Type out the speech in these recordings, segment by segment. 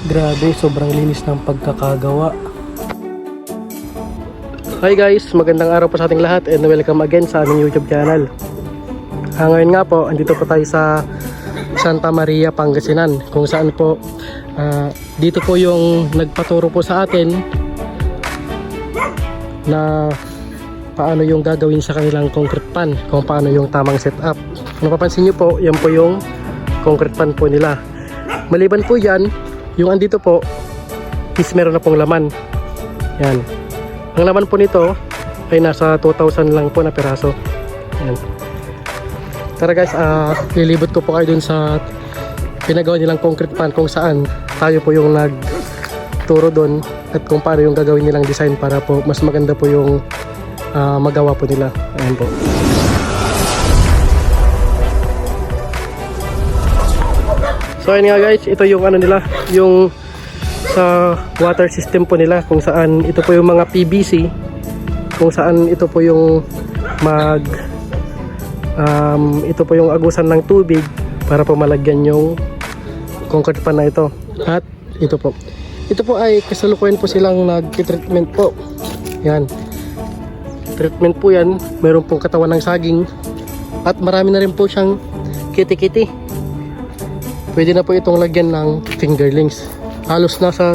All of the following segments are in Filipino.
Grabe, sobrang linis ng pagkakagawa. Hi guys, magandang araw po sa ating lahat and welcome again sa aming YouTube channel. Ngayon nga po, andito po tayo sa Santa Maria, Pangasinan, kung saan po dito po yung nagpaturo po sa atin na paano yung gagawin sa kanilang concrete pan, kung paano yung tamang setup. Kung napapansin nyo po, yan po yung concrete pan po nila. Maliban po yan, yung andito po is meron na pong laman. Yan. Ang laman po nito ay nasa 2,000 lang po na piraso. Yan. Tara guys, lilibot ko po kayo dun sa pinagawa nilang concrete pan, kung saan tayo po yung nagturo dun at kung paano yung gagawin nilang design para po mas maganda po yung magawa po nila. Ayan po. So ayun nga guys, ito yung ano nila, yung sa water system po nila, kung saan ito po yung mga PVC, kung saan ito po yung ito po yung agusan ng tubig para po malagyan yung concrete pan na ito. At ito po ay kasalukuyan po silang nag-treatment po. Yan, treatment po yan. Meron pong katawan ng saging at marami na rin po siyang kiti-kiti. Pwede na po itong lagyan ng fingerlings. Halos nasa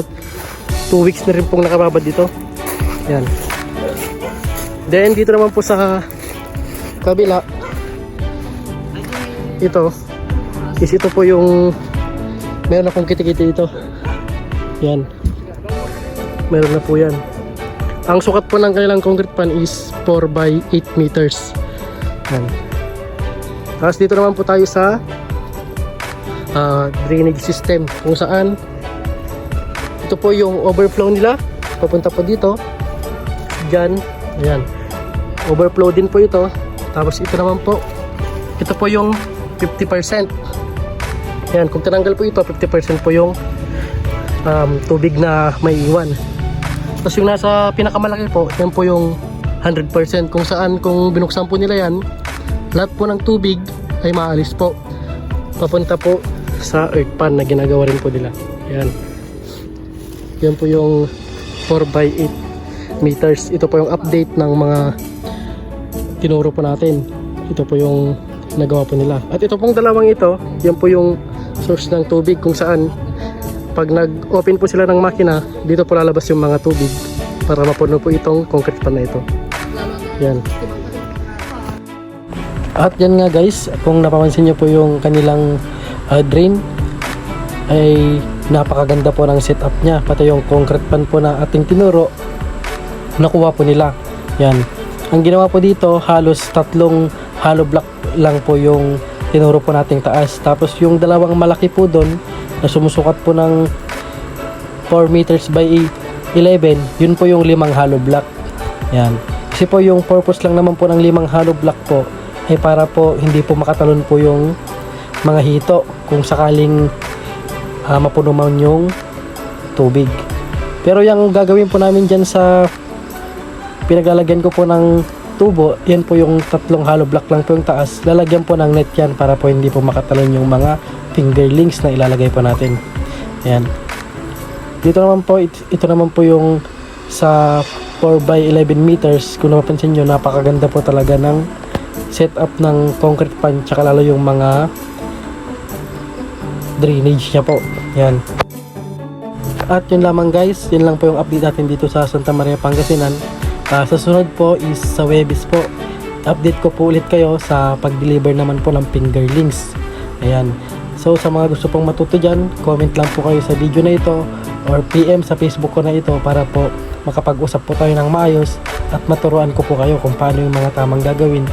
2 weeks na rin pong nakababad dito. Yan. Then dito naman po sa kabila, ito po yung meron akong kiti-kiti ito. Yan, meron na po yan. Ang sukat po ng kanilang concrete pan is 4 by 8 meters. Yan. Tapos dito naman po tayo sa drainage system, kung saan ito po yung overflow nila papunta po dito dyan. Ayan, overflow din po ito. Tapos ito naman po, ito po yung 50%. Ayan, kung tinanggal po ito, 50% po yung tubig na may iwan. Tapos yung nasa pinakamalaki po, yan po yung 100%, kung saan kung binuksan po nila yan, lahat po ng tubig ay maalis po papunta po sa earth pan na ginagawa rin po nila. Yan. Yan po yung 4 by 8 meters. Ito po yung update ng mga tinuro po natin. Ito po yung nagawa po nila. At ito pong dalawang ito, yan po yung source ng tubig, kung saan pag nag-open po sila ng makina, dito po lalabas yung mga tubig para mapuno po itong concrete pan na ito. Yan. At yan nga guys, kung napapansin nyo po yung kanilang drain, ay napakaganda po ng setup nya. Pati yung concrete pan po na ating tinuro, nakuha po nila. Yan. Ang ginawa po dito, halos 3 hollow block lang po yung tinuro po nating taas. Tapos yung dalawang malaki po doon na sumusukat po ng 4 meters by 11, yun po yung 5 hollow block. Yan. Kasi po yung purpose lang naman po ng 5 hollow block po ay para po hindi po makatalon po yung mga hito kung sakaling mapuno man yung tubig. Pero yung gagawin po namin dyan sa pinaglalagyan ko po ng tubo, yan po yung 3 hollow block lang po yung taas. Lalagyan po ng net yan para po hindi po makatalon yung mga fingerlings na ilalagay po natin. Yan. Dito naman po, ito naman po yung sa 4 by 11 meters. Kung napapansin nyo, napakaganda po talaga ng setup ng concrete pan, tsaka lalo yung mga drainage niya po. Yan. At yun lamang guys, yun lang po yung update natin dito sa Santa Maria, Pangasinan. Sa sunod po is sa Webis po. Update ko po ulit kayo sa pag-deliver naman po ng fingerlings. Ayan. So sa mga gusto pong matuto dyan, comment lang po kayo sa video na ito or PM sa Facebook ko na ito para po makapag-usap po tayo ng maayos at maturuan ko po kayo kung paano yung mga tamang gagawin.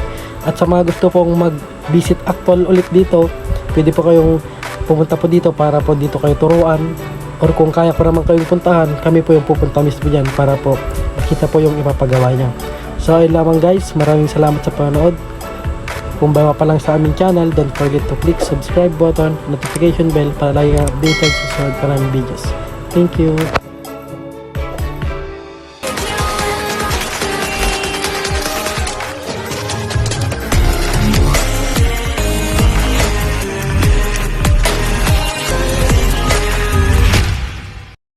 At sa mga gusto pong mag-visit actual ulit dito, pwede po kayong pumunta po dito para po dito kayo turuan, or kung kaya ko naman kayong puntahan, kami po yung pupunta mismo dyan para po makita po yung ipapagawa niya. So ayun lamang guys, maraming salamat sa panonood. Kung bago pa lang sa aming channel, don't forget to click subscribe button, notification bell para lagi updated sa susunod pa naming videos. Thank you!